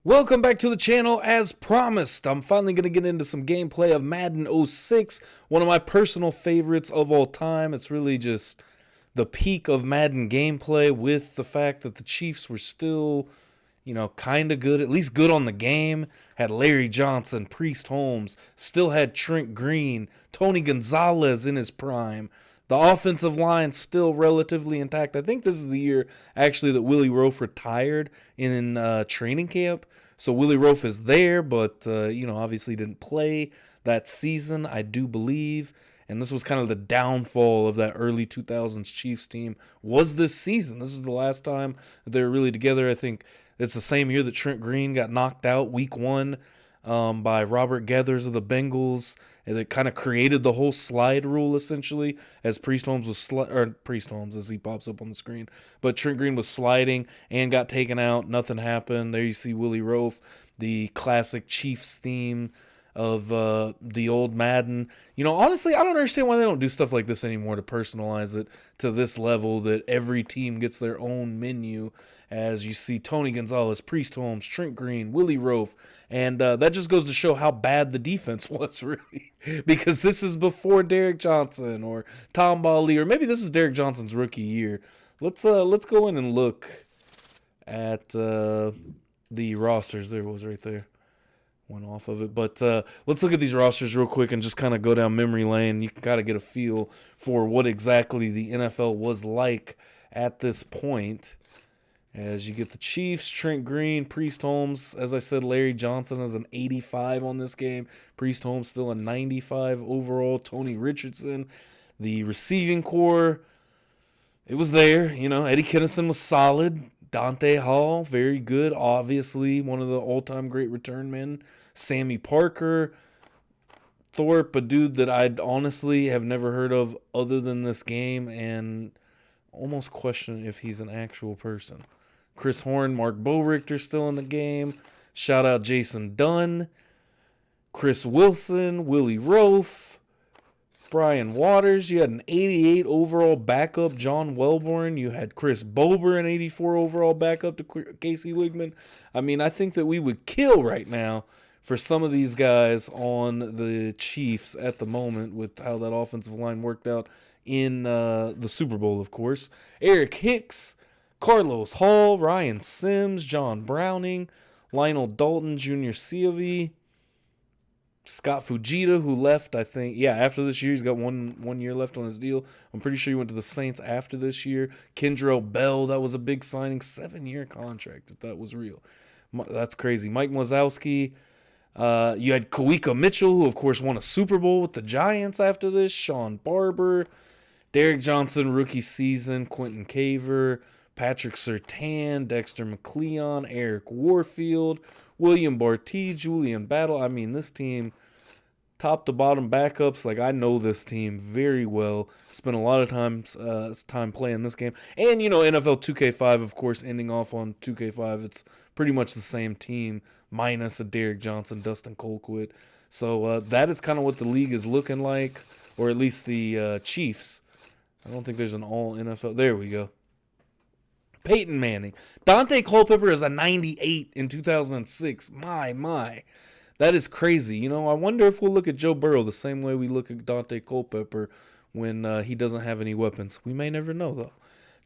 Welcome back to the channel. As promised, I'm finally going to get into some gameplay of Madden 06, one of my personal favorites of all time. It's really just the peak of Madden gameplay, with the fact that the Chiefs were still, kind of good, at least good on the game. Had Larry Johnson, Priest Holmes, still had Trent Green, Tony Gonzalez in his prime. The offensive line still relatively intact. I think this is the year, actually, that Willie Roaf retired in training camp. So Willie Roaf is there, but, obviously didn't play that season, I do believe. And this was kind of the downfall of that early 2000s Chiefs team, was this season. This is the last time that they were really together. I think it's the same year that Trent Green got knocked out week one by Robert Gathers of the Bengals. And it kind of created the whole slide rule, essentially, as Priest Holmes as he pops up on the screen. But Trent Green was sliding and got taken out. Nothing happened. There you see Willie Roaf, the classic Chiefs theme of the old Madden. Honestly, I don't understand why they don't do stuff like this anymore to personalize it to this level, that every team gets their own menu. As you see Tony Gonzalez, Priest Holmes, Trent Green, Willie Roaf, and that just goes to show how bad the defense was, really. Because this is before Derek Johnson or Tom Bali, or maybe this is Derek Johnson's rookie year. Let's go in and look at the rosters. There it was right there. Went off of it. But let's look at these rosters real quick and just kind of go down memory lane. You got to get a feel for what exactly the NFL was like at this point. As you get the Chiefs, Trent Green, Priest Holmes. As I said, Larry Johnson is an 85 on this game. Priest Holmes still a 95 overall. Tony Richardson, the receiving core, it was there. Eddie Kennison was solid. Dante Hall, very good. Obviously, one of the all-time great return men. Sammy Parker. Thorpe, a dude that I'd honestly have never heard of other than this game, and almost question if he's an actual person. Chris Horn, Mark Bowrichter still in the game. Shout out Jason Dunn. Chris Wilson, Willie Roaf, Brian Waters. You had an 88 overall backup, John Welborn. You had Chris Bober, an 84 overall backup to Casey Wigman. I think that we would kill right now for some of these guys on the Chiefs at the moment, with how that offensive line worked out in the Super Bowl, of course. Eric Hicks, Carlos Hall, Ryan Sims, John Browning, Lionel Dalton, Junior Seavey, Scott Fujita, who left, I think, after this year. He's got one year left on his deal. I'm pretty sure he went to the Saints after this year. Kendrell Bell, that was a big signing, 7-year contract, if that was real. That's crazy. Mike Wazowski. You had Kawika Mitchell, who, of course, won a Super Bowl with the Giants after this. Sean Barber. Derek Johnson, rookie season. Quentin Caver. Patrick Surtain, Dexter McCleon, Eric Warfield, William Barty, Julian Battle. This team, top to bottom backups. I know this team very well. Spent a lot of time playing this game. And, NFL 2K5, of course, ending off on 2K5. It's pretty much the same team, minus a Derek Johnson, Dustin Colquitt. So that is kind of what the league is looking like, or at least the Chiefs. I don't think there's an all NFL. There we go. Peyton Manning. Dante Culpepper is a 98 in 2006. My. That is crazy. I wonder if we'll look at Joe Burrow the same way we look at Dante Culpepper when he doesn't have any weapons. We may never know, though.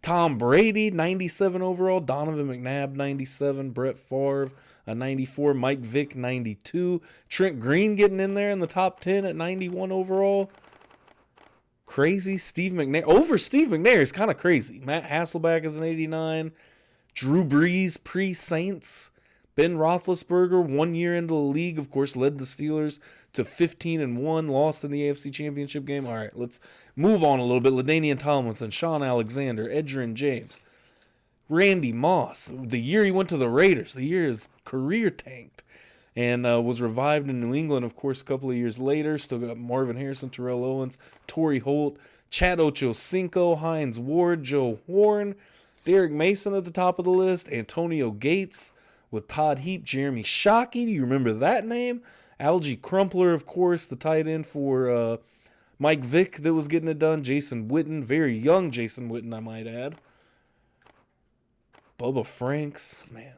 Tom Brady, 97 overall. Donovan McNabb, 97. Brett Favre, a 94. Mike Vick, 92. Trent Green getting in there in the top 10 at 91 overall. Crazy. Steve McNair. Over Steve McNair is kind of crazy. Matt Hasselbeck is an 89. Drew Brees, pre-Saints. Ben Roethlisberger, 1 year into the league, of course, led the Steelers to 15-1, lost in the AFC Championship game. All right, let's move on a little bit. LaDainian Tomlinson, Sean Alexander, Edgerrin James, Randy Moss. The year he went to the Raiders, the year his career tanked. And was revived in New England, of course, a couple of years later. Still got Marvin Harrison, Terrell Owens, Torrey Holt, Chad Ochocinco, Hines Ward, Joe Horn, Derek Mason at the top of the list, Antonio Gates with Todd Heap, Jeremy Shockey. Do you remember that name? Algie Crumpler, of course, the tight end for Mike Vick that was getting it done. Jason Witten, very young Jason Witten, I might add. Bubba Franks, man.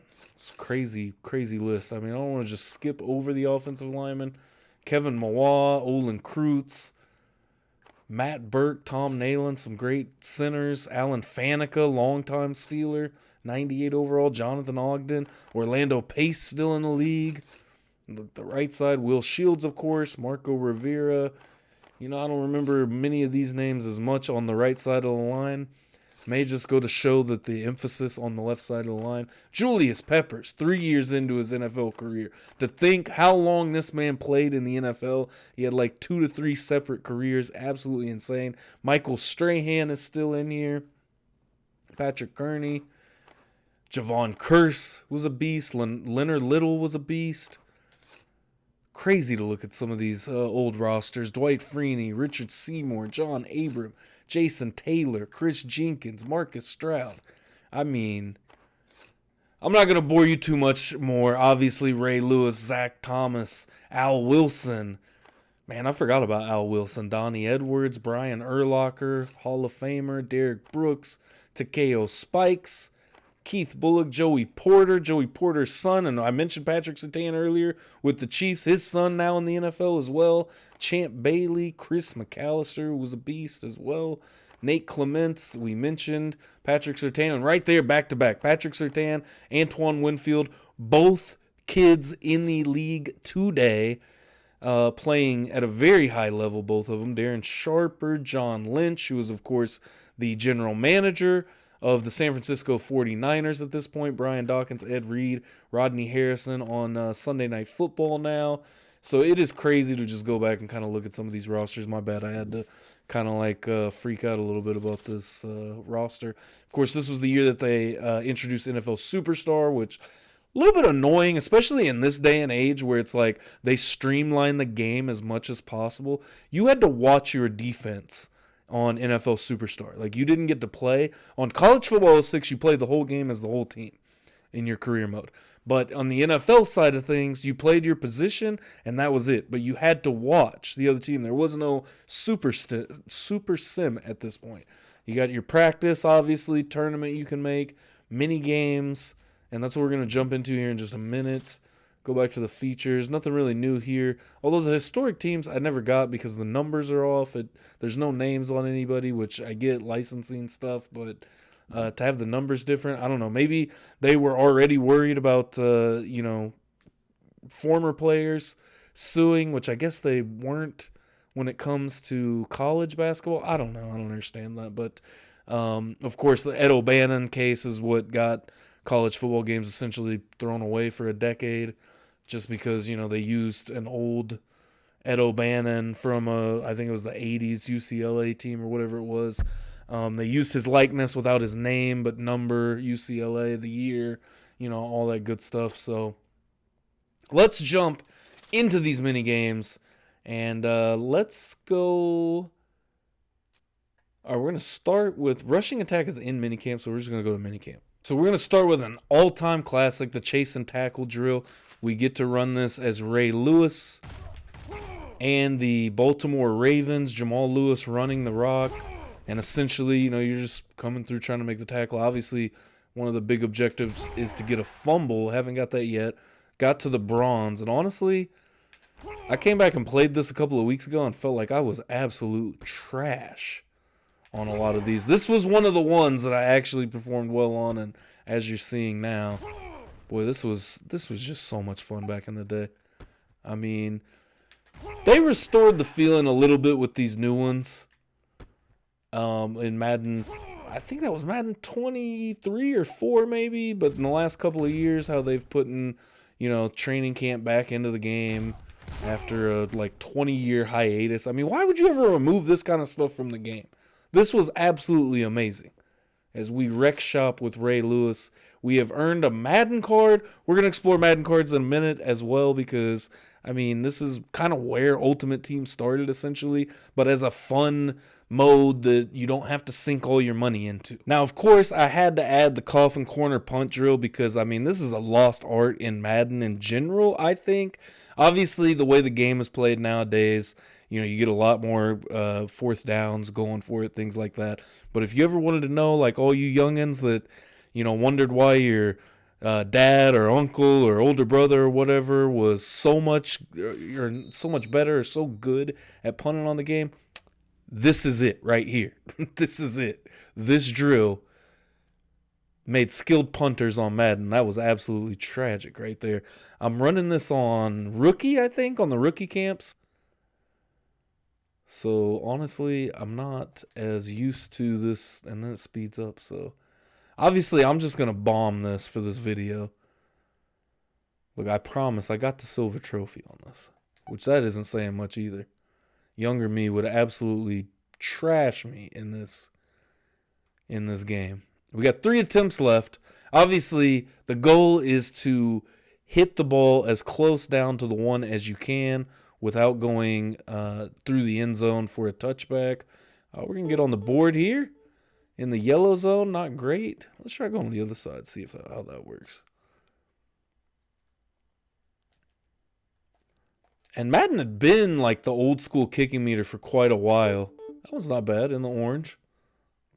It's crazy, crazy list. I mean, I don't want to just skip over the offensive linemen. Kevin Mawa, Olin Kreutz, Matt Burke, Tom Nalen, some great centers. Alan Faneca, longtime Steeler, 98 overall. Jonathan Ogden, Orlando Pace still in the league. The right side, Will Shields, of course, Marco Rivera. I don't remember many of these names as much on the right side of the line. May just go to show that the emphasis on the left side of the line. Julius Peppers, 3 years into his NFL career. To think how long this man played in the NFL, he had like 2 to 3 separate careers. Absolutely insane. Michael Strahan is still in here. Patrick Kearney. Javon Curse was a beast. Leonard Little was a beast. Crazy to look at some of these old rosters. Dwight Freeney, Richard Seymour, John Abram, Jason Taylor, Chris Jenkins, Marcus Stroud. I mean, I'm not going to bore you too much more. Obviously, Ray Lewis, Zach Thomas, Al Wilson. Man, I forgot about Al Wilson. Donnie Edwards, Brian Urlacher, Hall of Famer, Derek Brooks, Takeo Spikes, Keith Bullock, Joey Porter's son, and I mentioned Patrick Surtain earlier with the Chiefs. His son now in the NFL as well. Champ Bailey, Chris McAllister was a beast as well. Nate Clements, we mentioned. Patrick Surtain, and right there, back-to-back. Patrick Surtain, Antoine Winfield, both kids in the league today, playing at a very high level, both of them. Darren Sharper, John Lynch, who is, of course, the general manager of the San Francisco 49ers at this point. Brian Dawkins, Ed Reed, Rodney Harrison on Sunday Night Football now. So it is crazy to just go back and kind of look at some of these rosters. My bad, I had to kind of freak out a little bit about this roster. Of course, this was the year that they introduced NFL Superstar, which a little bit annoying, especially in this day and age where it's like they streamline the game as much as possible. You had to watch your defense on NFL Superstar. Like, you didn't get to play. On College Football 06, you played the whole game as the whole team in your career mode. But on the NFL side of things, you played your position, and that was it. But you had to watch the other team. There was no super sim at this point. You got your practice, obviously, tournament you can make, mini games, and that's what we're going to jump into here in just a minute. Go back to the features. Nothing really new here. Although the historic teams I never got because the numbers are off. There's no names on anybody, which I get licensing stuff, but to have the numbers different, I don't know. Maybe they were already worried about, former players suing, which I guess they weren't when it comes to college basketball. I don't know. I don't understand that. But, of course, the Ed O'Bannon case is what got college football games essentially thrown away for a decade just because, they used an old Ed O'Bannon from, I think it was the 80s UCLA team or whatever it was. They used his likeness without his name, but number, UCLA, the year, all that good stuff. So let's jump into these mini games and let's go. All right, we're going to start with rushing attack is in minicamp, so we're just going to go to minicamp. So we're going to start with an all-time classic, the chase and tackle drill. We get to run this as Ray Lewis and the Baltimore Ravens, Jamal Lewis running the rock. And essentially, you're just coming through trying to make the tackle. Obviously, one of the big objectives is to get a fumble. Haven't got that yet. Got to the bronze. And honestly, I came back and played this a couple of weeks ago and felt like I was absolute trash on a lot of these. This was one of the ones that I actually performed well on, and as you're seeing now, boy, this was just so much fun back in the day. I mean, they restored the feeling a little bit with these new ones. In Madden, I think that was Madden 23 or 4 maybe, but in the last couple of years, how they've put in, training camp back into the game after a 20-year hiatus. I mean, why would you ever remove this kind of stuff from the game? This was absolutely amazing. As we wreck shop with Ray Lewis, we have earned a Madden card. We're going to explore Madden cards in a minute as well because, I mean, this is kind of where Ultimate Team started essentially, but as a fun mode that you don't have to sink all your money into. Now, of course, I had to add the coffin corner punt drill because, I mean, this is a lost art in Madden in general, I think. Obviously, the way the game is played nowadays, you get a lot more fourth downs going for it, things like that. But if you ever wanted to know, like all you youngins that, wondered why your dad or uncle or older brother or whatever was so much better or so good at punting on the game, this is it right here. This is it. This drill made skilled punters on Madden. That was absolutely tragic right there. I'm running this on rookie, I think, on the rookie camps. So honestly, I'm not as used to this, and then it speeds up. So obviously, I'm just going to bomb this for this video. Look, I promise I got the silver trophy on this, which that isn't saying much either. Younger me would absolutely trash me in this game. We got 3 attempts left. Obviously, the goal is to hit the ball as close down to the one as you can without going through the end zone for a touchback. We're going to get on the board here in the yellow zone. Not great. Let's try going on the other side, see how that works. And Madden had been like the old school kicking meter for quite a while. That was not bad in the orange.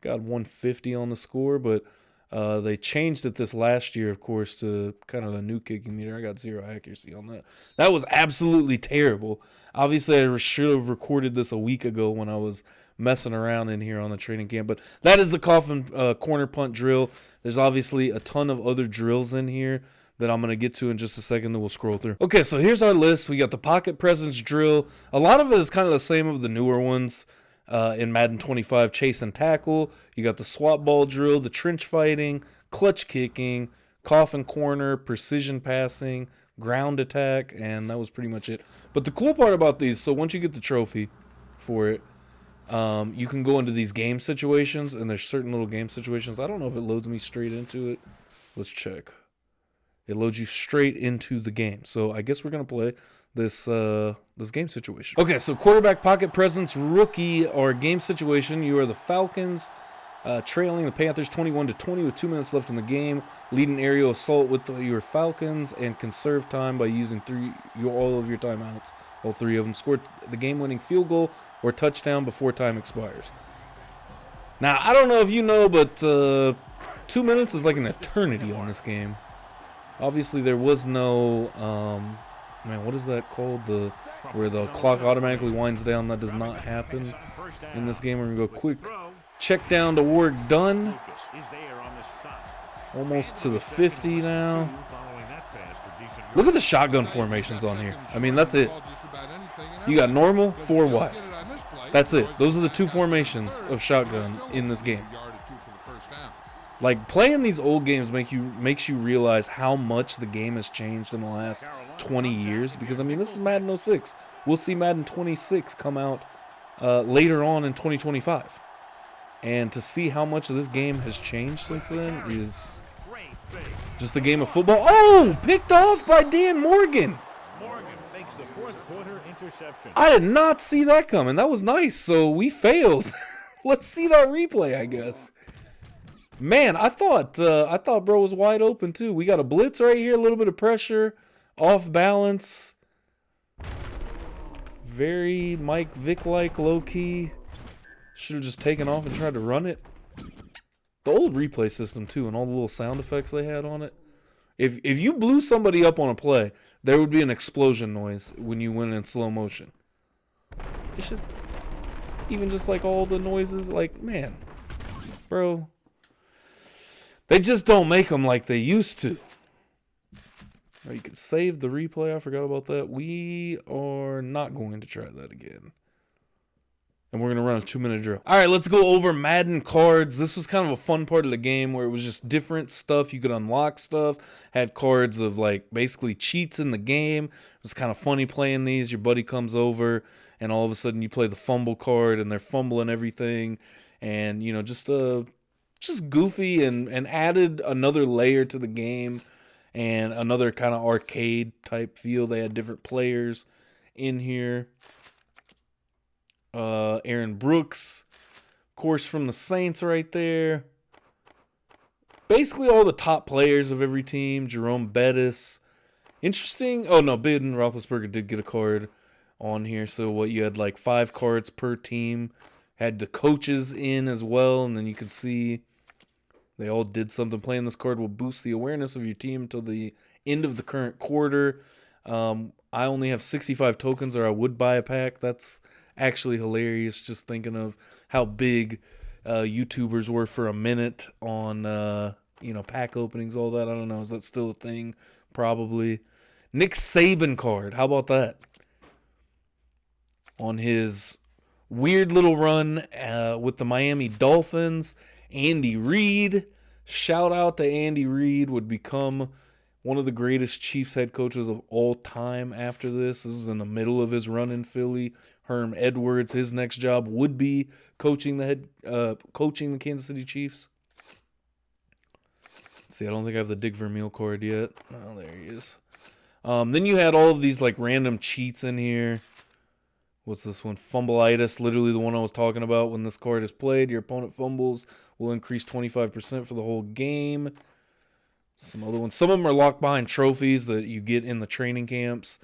Got 150 on the score, but they changed it this last year, of course, to kind of the new kicking meter. I got 0 accuracy on that. That was absolutely terrible. Obviously, I should have recorded this a week ago when I was messing around in here on the training camp. But that is the coffin corner punt drill. There's obviously a ton of other drills in here that I'm going to get to in just a second that we'll scroll through. Okay, so here's our list. We got the pocket presence drill. A lot of it is kind of the same of the newer ones. In Madden 25, chase and tackle. You got the swap ball drill, the trench fighting, clutch kicking, coffin corner, precision passing, ground attack, and that was pretty much it. But the cool part about these, so once you get the trophy for it, you can go into these game situations, and there's certain little game situations. I don't know if it loads me straight into it. Let's check. It loads you straight into the game. So I guess we're going to play this game situation. Okay, so quarterback pocket presence rookie or game situation. You are the Falcons, trailing the Panthers 21-20 with 2 minutes left in the game. Lead an aerial assault with your Falcons and conserve time by using all of your timeouts. All 3 of them. Score the game-winning field goal or touchdown before time expires. Now, I don't know if you know, but 2 minutes is like an eternity on this game. Obviously, there was no, man, what is that called? Where the clock automatically winds down. That does not happen in this game. We're going to go quick check down to work done. Almost to the 50 now. Look at the shotgun formations on here. I mean, that's it. You got normal, 4 wide. That's it. Those are the 2 formations of shotgun in this game. Like, playing these old games makes you realize how much the game has changed in the last 20 years. Because, I mean, this is Madden 06. We'll see Madden 26 come out later on in 2025. And to see how much of this game has changed since then is just a game of football. Oh, picked off by Dan Morgan. Makes the 4th quarter interception. I did not see that coming. That was nice. So we failed. Let's see that replay, I guess. Man, I thought bro was wide open too. We got a blitz right here, a little bit of pressure, off balance. Very Mike Vick-like, low-key. Should have just taken off and tried to run it. The old replay system too, and all the little sound effects they had on it. If you blew somebody up on a play, there would be an explosion noise when you went in slow motion. It's just, even just like all the noises, like, man, bro. They just don't make them like they used to. Or you can save the replay. I forgot about that. We are not going to try that again. And we're going to run a 2-minute drill. All right, let's go over Madden Cards. This was kind of a fun part of the game where it was just different stuff. You could unlock stuff. Had cards of, like, basically cheats in the game. It was kind of funny playing these. Your buddy comes over, and all of a sudden you play the fumble card, and they're fumbling everything. And, you know, just goofy and added another layer to the game and another kind of arcade type feel. They had different players in here. Aaron Brooks, of course, from the Saints right there. Basically all the top players of every team. Jerome Bettis. Interesting. Oh, no, Ben Roethlisberger did get a card on here. So what, you had like 5 cards per team. Had the coaches in as well, and then you could see They all did something. Playing this card will boost the awareness of your team until the end of the current quarter. I only have 65 tokens, or I would buy a pack. That's actually hilarious, just thinking of how big YouTubers were for a minute on pack openings, all that. I don't know. Is that still a thing? Probably. Nick Saban card. How about that? On his weird little run with the Miami Dolphins, Andy Reid. Shout out to Andy Reid. Would become one of the greatest Chiefs head coaches of all time after this. This is in the middle of his run in Philly. Herm Edwards, his next job would be coaching the Kansas City Chiefs. Let's see, I don't think I have the Dick Vermeil card yet. Oh, there he is. Then you had all of these like random cheats in here. What's this one? Fumbleitis, literally the one I was talking about. When this card is played, your opponent fumbles will increase 25% for the whole game. Some other ones. Some of them are locked behind trophies that you get in the training camps.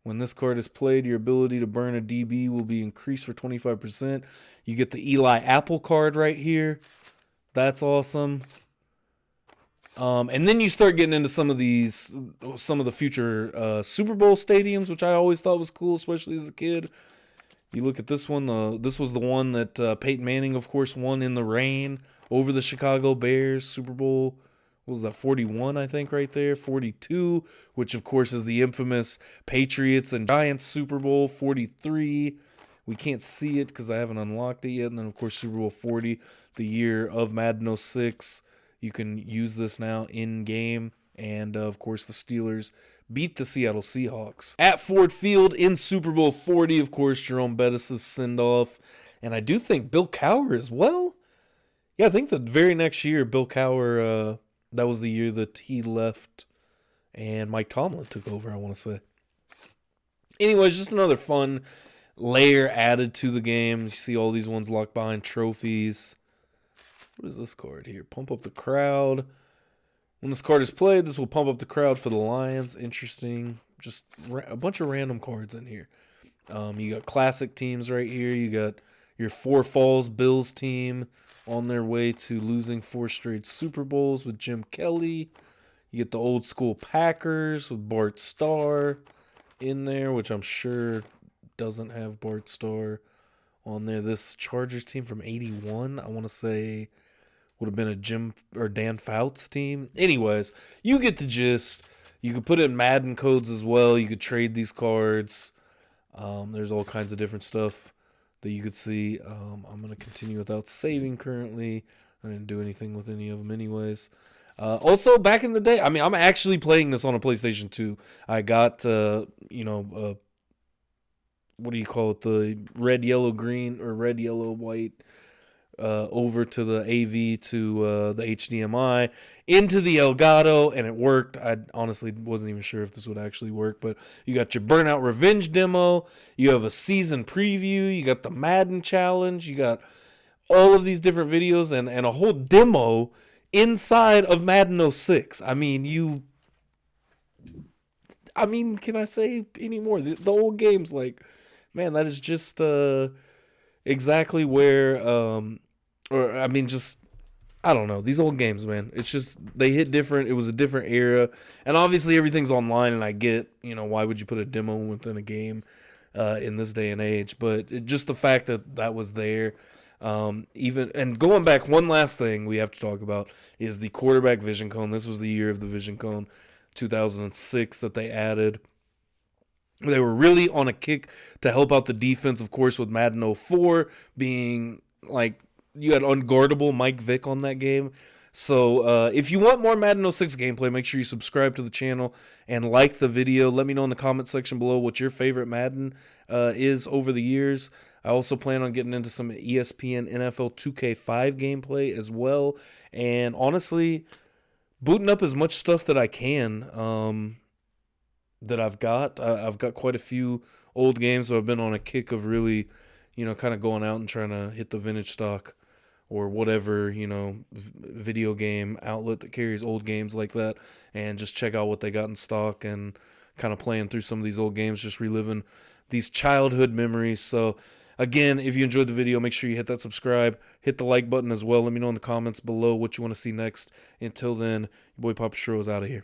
When this card is played, your ability to burn a DB will be increased for 25%. You get the Eli Apple card right here. That's awesome. And then you start getting into some of the future Super Bowl stadiums, which I always thought was cool, especially as a kid. You look at this one. This was the one that Peyton Manning, of course, won in the rain over the Chicago Bears. Super Bowl, what was that, 41, I think, right there? 42, which, of course, is the infamous Patriots and Giants Super Bowl. 43, we can't see it because I haven't unlocked it yet. And then, of course, Super Bowl 40, the year of Madden 06. You can use this now in-game. And, of course, the Steelers beat the Seattle Seahawks at Ford Field in Super Bowl 40. Of course, Jerome Bettis' send-off. And I do think Bill Cowher as well. Yeah, I think the very next year, Bill Cowher, that was the year that he left and Mike Tomlin took over, I want to say. Anyways, just another fun layer added to the game. You see all these ones locked behind trophies. What is this card here? Pump up the crowd. When this card is played, this will pump up the crowd for the Lions. Interesting. Just a bunch of random cards in here. You got classic teams right here. You got your Four Falls Bills team on their way to losing 4 straight Super Bowls with Jim Kelly. You get the old school Packers with Bart Starr in there, which I'm sure doesn't have Bart Starr on there. This Chargers team from 81, I want to say, would have been a Jim or Dan Fouts team. Anyways, you get the gist. You could put in Madden codes as well. You could trade these cards. There's all kinds of different stuff that you could see. I'm going to continue without saving currently. I didn't do anything with any of them anyways. Also, back in the day, I mean, I'm actually playing this on a PlayStation 2. I got, what do you call it? The red, yellow, green, or red, yellow, white over to the AV to the HDMI into the Elgato, and it worked. I honestly wasn't even sure if this would actually work, but you got your Burnout Revenge demo, you have a season preview, you got the Madden challenge, you got all of these different videos and a whole demo inside of Madden 06. I mean, can I say any more? The old game's like, man, that is just exactly where I don't know. These old games, man, it's just, they hit different. It was a different era. And obviously everything's online, and I get, why would you put a demo within a game in this day and age? But just the fact that was there. And going back, one last thing we have to talk about is the quarterback vision cone. This was the year of the vision cone, 2006, that they added. They were really on a kick to help out the defense, of course, with Madden 04 being like, you had unguardable Mike Vick on that game. So if you want more Madden 06 gameplay, make sure you subscribe to the channel and like the video. Let me know in the comment section below what your favorite Madden is over the years. I also plan on getting into some ESPN NFL 2K5 gameplay as well. And honestly, booting up as much stuff that I can that I've got. I've got quite a few old games, so I've been on a kick of really, kind of going out and trying to hit the vintage stock or whatever, video game outlet that carries old games like that, and just check out what they got in stock and kind of playing through some of these old games, just reliving these childhood memories. So Again, if you enjoyed the video, make sure you hit that subscribe, hit the like button as well. Let me know in the comments below what you want to see next. Until then, your boy Papa Shro is out of here.